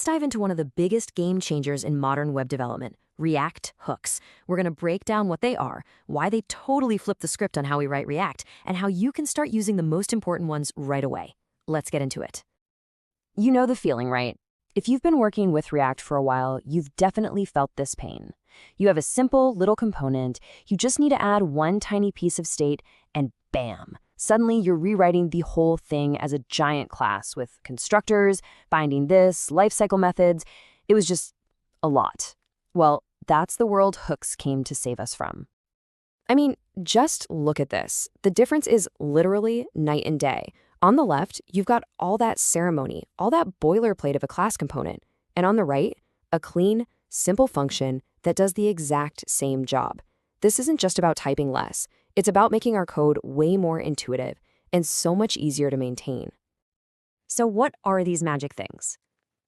let's dive into one of the biggest game changers in modern web development, React hooks. We're going to break down what they are, why they totally flip the script on how we write React, and how you can start using the most important ones right away. Let's get into it. You know the feeling, right? If you've been working with React for a while, you've definitely felt this pain. You have a simple little component, you just need to add one tiny piece of state, and bam! Suddenly you're rewriting the whole thing as a giant class with constructors, binding this, lifecycle methods. It was just a lot. Well, that's the world hooks came to save us from. I mean, just look at this. The difference is literally night and day. On the left, you've got all that ceremony, all that boilerplate of a class component. And on the right, a clean, simple function that does the exact same job. This isn't just about typing less. It's about making our code way more intuitive and so much easier to maintain. So what are these magic things?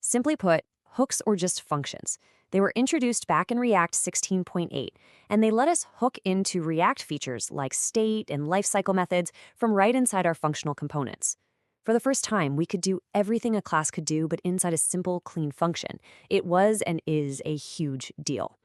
Simply put, hooks are just functions. They were introduced back in React 16.8, and they let us hook into React features like state and lifecycle methods from right inside our functional components. For the first time, we could do everything a class could do, but inside a simple, clean function. It was and is a huge deal.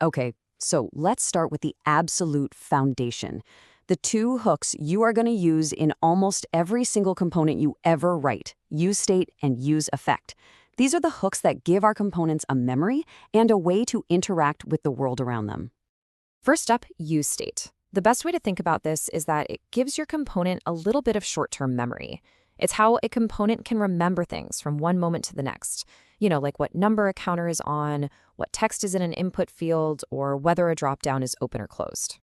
Okay, so let's start with the absolute foundation. The two hooks you are going to use in almost every single component you ever write, useState and useEffect. These are the hooks that give our components a memory and a way to interact with the world around them. First up, useState. The best way to think about this is that it gives your component a little bit of short-term memory. It's how a component can remember things from one moment to the next. You know, like what number a counter is on, what text is in an input field, or whether a dropdown is open or closed.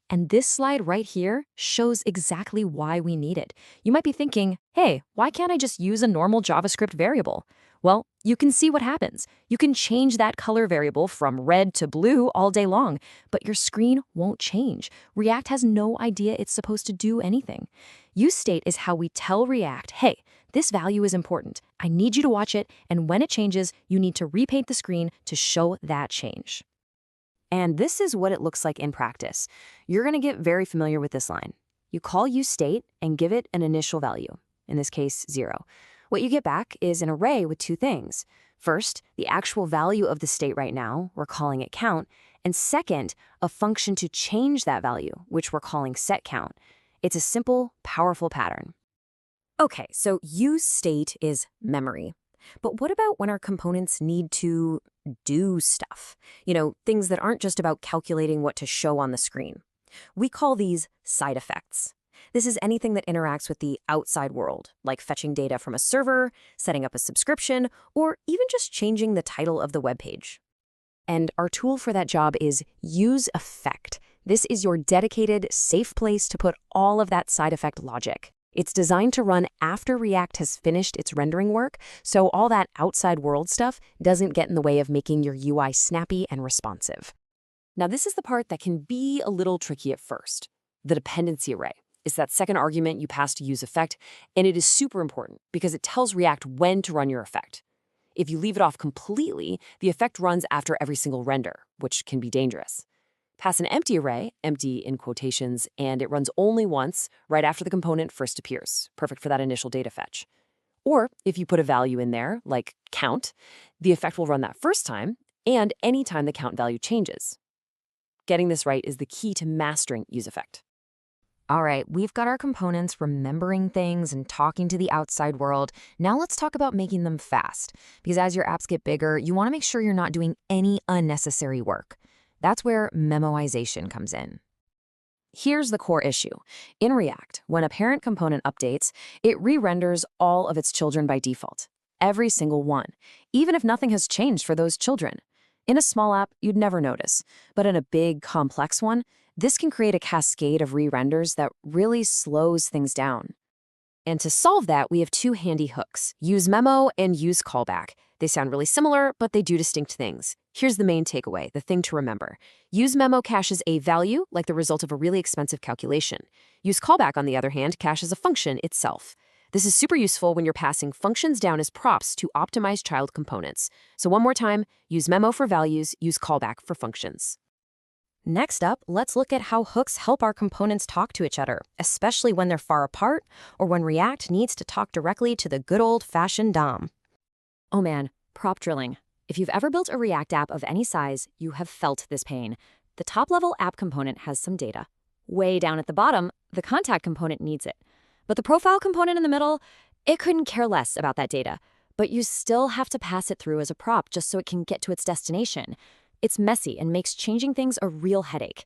And this slide right here shows exactly why we need it. You might be thinking, hey, why can't I just use a normal JavaScript variable? Well, you can see what happens. You can change that color variable from red to blue all day long, but your screen won't change. React has no idea it's supposed to do anything. useState is how we tell React, hey, this value is important. I need you to watch it, and when it changes, you need to repaint the screen to show that change. And this is what it looks like in practice. You're going to get very familiar with this line. You call useState and give it an initial value, in this case, 0. What you get back is an array with two things. First, the actual value of the state right now, we're calling it count, and second, a function to change that value, which we're calling setCount. It's a simple, powerful pattern. Okay, so useState is memory. But what about when our components need to do stuff? You know, things that aren't just about calculating what to show on the screen. We call these side effects. This is anything that interacts with the outside world, like fetching data from a server, setting up a subscription, or even just changing the title of the web page. And our tool for that job is useEffect. This is your dedicated, safe place to put all of that side effect logic. It's designed to run after React has finished its rendering work, so all that outside world stuff doesn't get in the way of making your UI snappy and responsive. Now, this is the part that can be a little tricky at first. The dependency array is that second argument you pass to useEffect, and it is super important because it tells React when to run your effect. If you leave it off completely, the effect runs after every single render, which can be dangerous. Pass an empty array, empty in quotations, and it runs only once, right after the component first appears, perfect for that initial data fetch. Or if you put a value in there, like count, the effect will run that first time, and any time the count value changes. Getting this right is the key to mastering useEffect. All right, we've got our components remembering things and talking to the outside world. Now let's talk about making them fast, because as your apps get bigger, you want to make sure you're not doing any unnecessary work. That's where memoization comes in. Here's the core issue. In React, when a parent component updates, it re-renders all of its children by default, every single one, even if nothing has changed for those children. In a small app, you'd never notice, but in a big, complex one, this can create a cascade of re-renders that really slows things down. And to solve that, we have two handy hooks, useMemo and useCallback. They sound really similar, but they do distinct things. Here's the main takeaway, the thing to remember. useMemo caches a value, like the result of a really expensive calculation. useCallback, on the other hand, caches a function itself. This is super useful when you're passing functions down as props to optimize child components. So one more time, useMemo for values, useCallback for functions. Next up, let's look at how hooks help our components talk to each other, especially when they're far apart or when React needs to talk directly to the good old-fashioned DOM. Oh man, prop drilling. If you've ever built a React app of any size, you have felt this pain. The top-level app component has some data. Way down at the bottom, the contact component needs it. But the profile component in the middle, it couldn't care less about that data. But you still have to pass it through as a prop just so it can get to its destination. It's messy and makes changing things a real headache.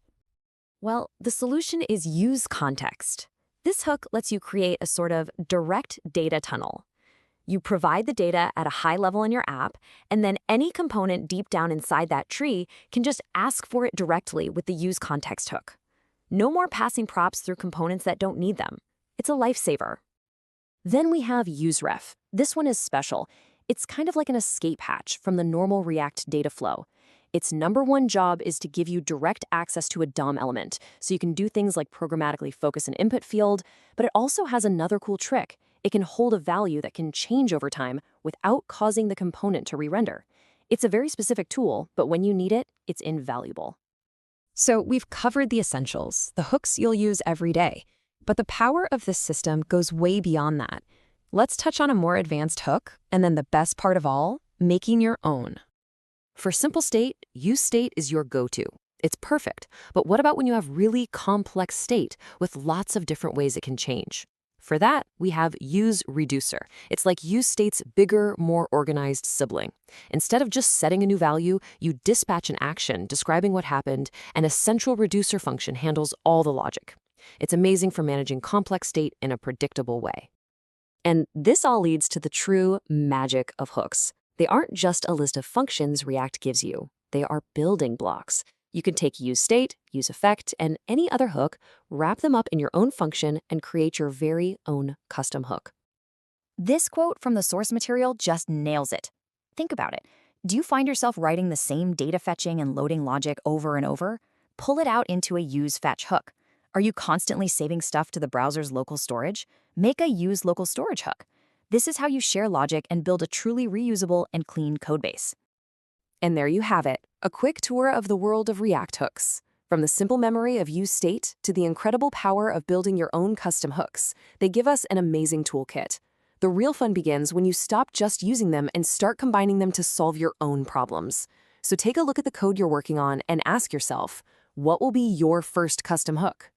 Well, the solution is useContext. This hook lets you create a sort of direct data tunnel. You provide the data at a high level in your app, and then any component deep down inside that tree can just ask for it directly with the useContext hook. No more passing props through components that don't need them. It's a lifesaver. Then we have useRef. This one is special. It's kind of like an escape hatch from the normal React data flow. Its number one job is to give you direct access to a DOM element, so you can do things like programmatically focus an input field, but it also has another cool trick. It can hold a value that can change over time without causing the component to re-render. It's a very specific tool, but when you need it, it's invaluable. So we've covered the essentials, the hooks you'll use every day. But the power of this system goes way beyond that. Let's touch on a more advanced hook, and then the best part of all, making your own. For simple state, useState is your go-to. It's perfect, but what about when you have really complex state with lots of different ways it can change? For that, we have useReducer. It's like useState's bigger, more organized sibling. Instead of just setting a new value, you dispatch an action describing what happened, and a central reducer function handles all the logic. It's amazing for managing complex state in a predictable way. And this all leads to the true magic of hooks. They aren't just a list of functions React gives you. They are building blocks. You can take useState, useEffect, and any other hook, wrap them up in your own function, and create your very own custom hook. This quote from the source material just nails it. Think about it. Do you find yourself writing the same data fetching and loading logic over and over? Pull it out into a useFetch hook. Are you constantly saving stuff to the browser's local storage? Make a useLocalStorage hook. This is how you share logic and build a truly reusable and clean codebase. And there you have it, a quick tour of the world of React hooks. From the simple memory of useState to the incredible power of building your own custom hooks, they give us an amazing toolkit. The real fun begins when you stop just using them and start combining them to solve your own problems. So take a look at the code you're working on and ask yourself, what will be your first custom hook?